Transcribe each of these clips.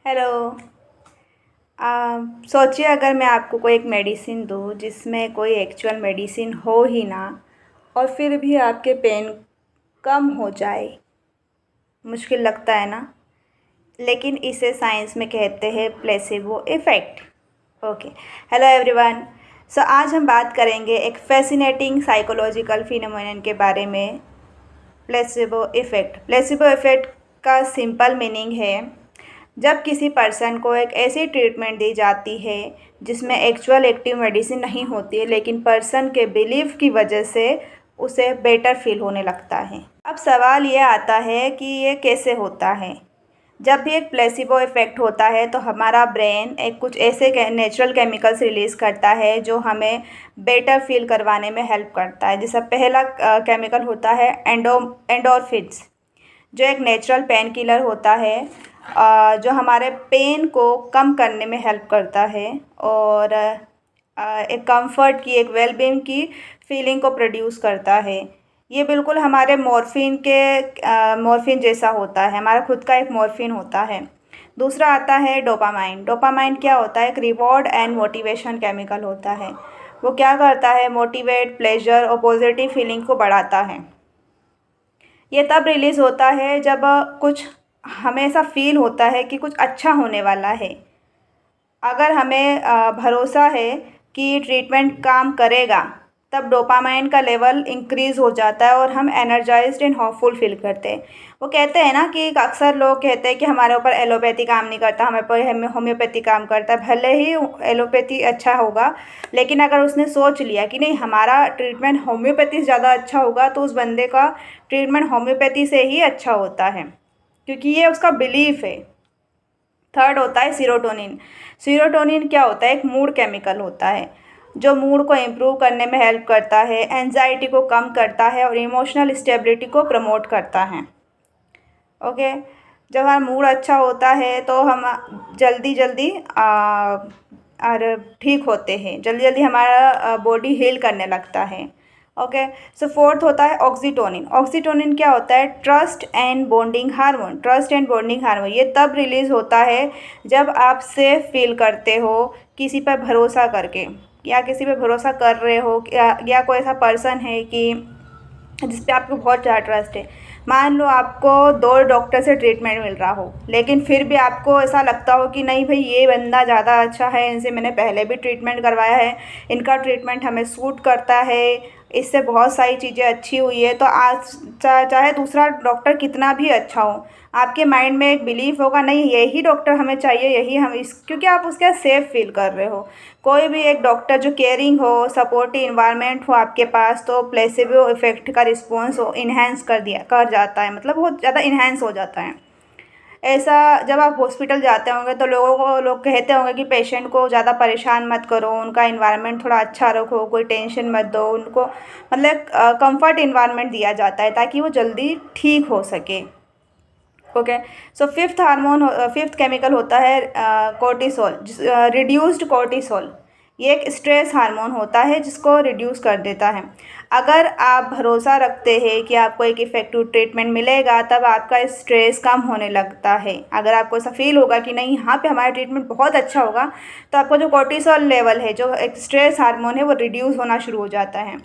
Hello. सोचिए अगर मैं आपको कोई एक मेडिसिन दूँ जिसमें कोई एक्चुअल मेडिसिन हो ही ना और फिर भी आपके पेन कम हो जाए। मुश्किल लगता है ना। लेकिन इसे साइंस में कहते हैं placebo effect. Okay. Hello everyone. So आज हम बात करेंगे एक फैसिनेटिंग साइकोलॉजिकल फिनोमेनन के बारे में, प्लेसिबो इफ़ेक्ट। प्लेसिबो इफ़ेक्ट का सिंपल मीनिंग है जब किसी पर्सन को एक ऐसी ट्रीटमेंट दी जाती है जिसमें एक्चुअल एक्टिव मेडिसिन नहीं होती है, लेकिन पर्सन के बिलीफ की वजह से उसे बेटर फील होने लगता है। अब सवाल ये आता है कि ये कैसे होता है। जब भी एक प्लेसिबो इफ़ेक्ट होता है तो हमारा ब्रेन एक कुछ ऐसे नेचुरल केमिकल्स रिलीज़ करता है जो हमें बेटर फील करवाने में हेल्प करता है। जैसा पहला केमिकल होता है एंडोर्फिन्स, जो एक नेचुरल पेन किलर होता है, जो हमारे पेन को कम करने में हेल्प करता है और एक कंफर्ट की, एक वेलबींग की फीलिंग को प्रोड्यूस करता है। ये बिल्कुल हमारे मॉर्फिन जैसा होता है, हमारा खुद का एक मॉर्फिन होता है। दूसरा आता है डोपामाइन। डोपामाइन क्या होता है? एक रिवॉर्ड एंड मोटिवेशन केमिकल होता है। वो क्या करता है? मोटिवेट, प्लेजर और पॉजिटिव फीलिंग को बढ़ाता है। ये तब रिलीज़ होता है जब कुछ हमें ऐसा फील होता है कि कुछ अच्छा होने वाला है। अगर हमें भरोसा है कि ट्रीटमेंट काम करेगा, तब डोपामाइन का लेवल इंक्रीज़ हो जाता है और हम एनर्जाइज्ड एंड होपफुल फील करते हैं। वो कहते हैं ना कि अक्सर लोग कहते हैं कि हमारे ऊपर एलोपैथी काम नहीं करता, हमारे ऊपर होम्योपैथी काम करता है। भले ही एलोपैथी अच्छा होगा, लेकिन अगर उसने सोच लिया कि नहीं हमारा ट्रीटमेंट होम्योपैथी से ज़्यादा अच्छा होगा, तो उस बंदे का ट्रीटमेंट होम्योपैथी से ही अच्छा होता है, क्योंकि ये उसका बिलीफ है। थर्ड होता है सीरोटोनिन। सीरोटोनिन क्या होता है? एक मूड केमिकल होता है जो मूड को इम्प्रूव करने में हेल्प करता है, एंजाइटी को कम करता है और इमोशनल स्टेबिलिटी को प्रमोट करता है। ओके। जब हमारा मूड अच्छा होता है तो हम जल्दी जल्दी और ठीक होते हैं, जल्दी जल्दी हमारा बॉडी हील करने लगता है। ओके। सो फोर्थ होता है ऑक्सीटोनिन। ऑक्सीटोनिन क्या होता है? Trust and bonding hormone. Trust and bonding hormone ये तब रिलीज़ होता है जब आप सेफ फील करते हो किसी पर भरोसा करके, या किसी पे भरोसा कर रहे हो, या कोई ऐसा पर्सन है कि जिस पे आपको बहुत ज़्यादा ट्रस्ट है। मान लो आपको 2 डॉक्टर से ट्रीटमेंट मिल रहा हो, लेकिन फिर भी आपको ऐसा लगता हो कि नहीं भाई ये बंदा ज़्यादा अच्छा है, इनसे मैंने पहले भी ट्रीटमेंट करवाया है, इनका ट्रीटमेंट हमें सूट करता है, इससे बहुत सारी चीज़ें अच्छी हुई है। तो आज चाहे दूसरा डॉक्टर कितना भी अच्छा हो, आपके माइंड में एक बिलीफ होगा नहीं यही डॉक्टर हमें चाहिए, यही हम इस, क्योंकि आप उसके सेफ फील कर रहे हो। कोई भी एक डॉक्टर जो केयरिंग हो, सपोर्टिव इन्वायरमेंट हो आपके पास, तो प्लेसिबो इफ़ेक्ट का रिस्पॉन्स हो इन्हेंस कर जाता है, मतलब बहुत ज़्यादा इन्हेंस हो जाता है। ऐसा जब आप हॉस्पिटल जाते होंगे तो लोग कहते होंगे कि पेशेंट को ज़्यादा परेशान मत करो, उनका इन्वायरमेंट थोड़ा अच्छा रखो, कोई टेंशन मत दो उनको, मतलब कंफर्ट इन्वायरमेंट दिया जाता है ताकि वो जल्दी ठीक हो सके। ओके। सो फिफ्थ केमिकल होता है कोर्टिसोल, रिड्यूस्ड कोर्टिसोल। ये एक स्ट्रेस हार्मोन होता है जिसको रिड्यूस कर देता है। अगर आप भरोसा रखते हैं कि आपको एक इफ़ेक्टिव ट्रीटमेंट मिलेगा, तब आपका स्ट्रेस कम होने लगता है। अगर आपको ऐसा फील होगा कि नहीं यहाँ पे हमारा ट्रीटमेंट बहुत अच्छा होगा, तो आपका जो कोर्टिसोल लेवल है, जो एक स्ट्रेस हार्मोन है, वो रिड्यूस होना शुरू हो जाता है।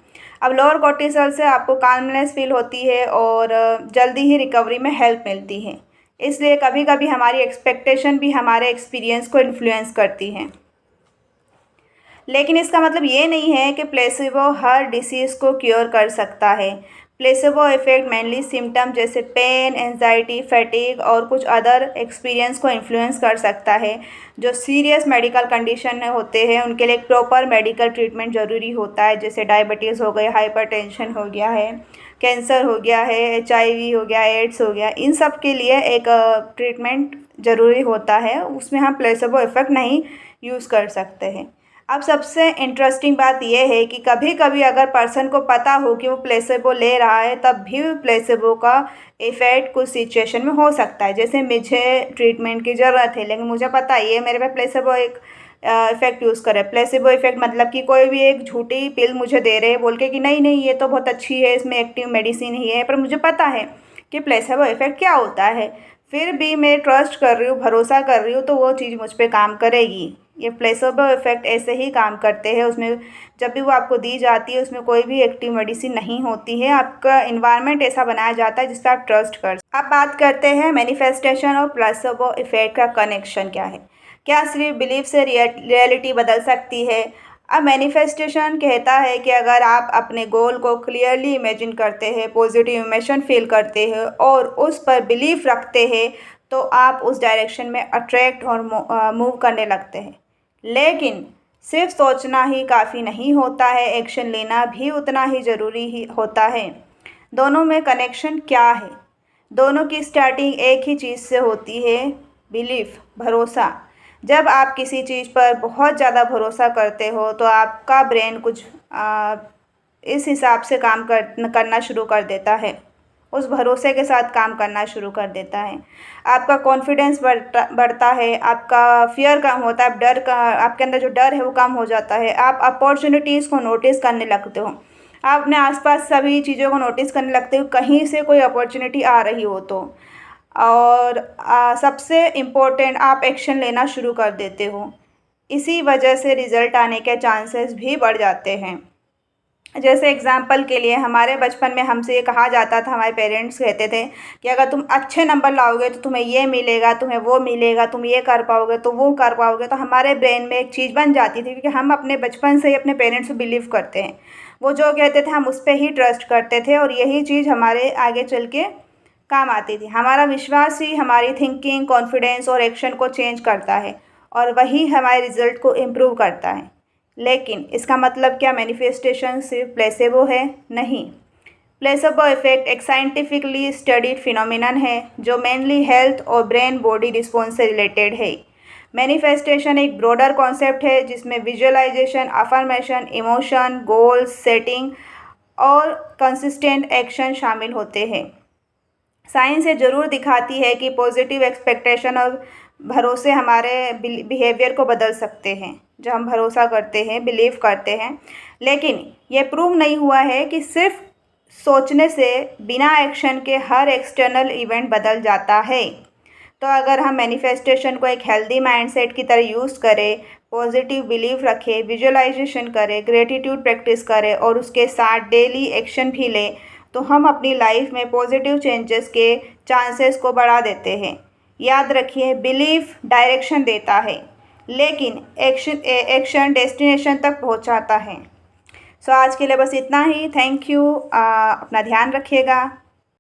अब लोअर कोर्टिसोल से आपको काल्मनेस फील होती है और जल्दी ही रिकवरी में हेल्प मिलती है। इसलिए कभी कभी हमारी एक्सपेक्टेशन भी हमारे एक्सपीरियंस को इन्फ्लुएंस करती है। लेकिन इसका मतलब ये नहीं है कि प्लेसिबो हर डिसीज़ को क्योर कर सकता है। प्लेसिबो इफ़ेक्ट मेनली सिम्टम जैसे पेन, एंजाइटी, फैटिग और कुछ अदर एक्सपीरियंस को इन्फ्लुएंस कर सकता है। जो सीरियस मेडिकल कंडीशन होते हैं उनके लिए एक प्रॉपर मेडिकल ट्रीटमेंट ज़रूरी होता है, जैसे डायबिटीज़ हो गई, हाइपरटेंशन हो गया है, कैंसर हो गया है, HIV हो गया, एड्स हो गया, इन सब के लिए एक ट्रीटमेंट ज़रूरी होता है। उसमें हम प्लेसिबो इफ़ेक्ट नहीं यूज़ कर सकते हैं। अब सबसे इंटरेस्टिंग बात यह है कि कभी कभी अगर पर्सन को पता हो कि वो प्लेसेबो ले रहा है, तब भी प्लेसेबो का इफ़ेक्ट कुछ सिचुएशन में हो सकता है। जैसे मुझे ट्रीटमेंट की ज़रूरत है, लेकिन मुझे पता है ये मेरे पे प्लेसेबो एक इफ़ेक्ट यूज़ करे। प्लेसेबो इफ़ेक्ट मतलब कि कोई भी एक झूठी पिल मुझे दे रहे हैं बोल के कि नहीं नहीं ये तो बहुत अच्छी है, इसमें एक्टिव मेडिसिन ही है, पर मुझे पता है कि प्लेसेबो इफ़ेक्ट क्या होता है। फिर भी मैं ट्रस्ट कर रही हूँ, भरोसा कर रही हूँ, तो वो चीज़ मुझ पे काम करेगी। ये प्लेसोबो इफ़ेक्ट ऐसे ही काम करते हैं। उसमें जब भी वो आपको दी जाती है उसमें कोई भी एक्टिव मेडिसिन नहीं होती है, आपका इन्वायरमेंट ऐसा बनाया जाता है जिस पर आप ट्रस्ट कर। अब बात करते हैं मैनिफेस्टेशन और प्लेसोबो इफ़ेक्ट का कनेक्शन क्या है। क्या सिर्फ बिलीफ से रियलिटी बदल सकती है? अब मैनिफेस्टेशन कहता है कि अगर आप अपने गोल को क्लियरली इमेजिन करते हैं, पॉजिटिव इमोशन फील करते हैं और उस पर बिलीफ रखते हैं, तो आप उस डायरेक्शन में अट्रैक्ट और मूव करने लगते हैं। लेकिन सिर्फ सोचना ही काफ़ी नहीं होता है, एक्शन लेना भी उतना ही ज़रूरी ही होता है। दोनों में कनेक्शन क्या है? दोनों की स्टार्टिंग एक ही चीज़ से होती है, बिलीफ, भरोसा। जब आप किसी चीज़ पर बहुत ज़्यादा भरोसा करते हो तो आपका ब्रेन कुछ इस हिसाब से काम करना शुरू कर देता है, उस भरोसे के साथ काम करना शुरू कर देता है। आपका कॉन्फिडेंस बढ़ता है, आपका फ़ियर कम होता है, आपके अंदर जो डर है वो कम हो जाता है। आप अपॉर्चुनिटीज़ को नोटिस करने लगते हो, आप अपने आसपास सभी चीज़ों को नोटिस करने लगते हो, कहीं से कोई अपॉर्चुनिटी आ रही हो तो। और सबसे इम्पोर्टेंट, आप एक्शन लेना शुरू कर देते हो। इसी वजह से रिज़ल्ट आने के चांसेस भी बढ़ जाते हैं। जैसे एग्ज़ाम्पल के लिए हमारे बचपन में हमसे ये कहा जाता था, हमारे पेरेंट्स कहते थे कि अगर तुम अच्छे नंबर लाओगे तो तुम्हें ये मिलेगा, तुम्हें वो मिलेगा, तुम ये कर पाओगे तो वो कर पाओगे। तो हमारे ब्रेन में एक चीज़ बन जाती थी, क्योंकि हम अपने बचपन से ही अपने पेरेंट्स को बिलीव करते हैं। वो जो कहते थे हम उस पर ही ट्रस्ट करते थे और यही चीज़ हमारे आगे चल के काम आती थी। हमारा विश्वास ही हमारी थिंकिंग, कॉन्फिडेंस और एक्शन को चेंज करता है और वही हमारे रिज़ल्ट को इम्प्रूव करता है। लेकिन इसका मतलब क्या मैनिफेस्टेशन सिर्फ प्लेसेबो है? नहीं। प्लेसेबो इफ़ेक्ट एक साइंटिफिकली स्टडीड फिनोमिनन है जो मेनली हेल्थ और ब्रेन बॉडी रिस्पॉन्स से रिलेटेड है। मैनिफेस्टेशन एक ब्रॉडर कॉन्सेप्ट है जिसमें visualisation, affirmation, emotion, goals setting और कंसिस्टेंट एक्शन शामिल होते हैं। साइंस ये ज़रूर दिखाती है कि पॉजिटिव एक्सपेक्टेशन और भरोसे हमारे बिहेवियर को बदल सकते हैं। जो हम भरोसा करते हैं, बिलीव करते हैं, लेकिन ये प्रूव नहीं हुआ है कि सिर्फ सोचने से बिना एक्शन के हर एक्सटर्नल इवेंट बदल जाता है। तो अगर हम मैनिफेस्टेशन को एक हेल्दी माइंडसेट की तरह यूज़ करें, पॉजिटिव बिलीफ रखें, विजुअलाइजेशन करें, ग्रेटिट्यूड प्रैक्टिस करें और उसके साथ डेली एक्शन भी लें, तो हम अपनी लाइफ में पॉजिटिव चेंजेस के चांसेस को बढ़ा देते हैं। याद रखिए, बिलीफ डायरेक्शन देता है, लेकिन एक्शन डेस्टिनेशन तक पहुंचाता है। सो आज के लिए बस इतना ही। Thank you. अपना ध्यान रखिएगा।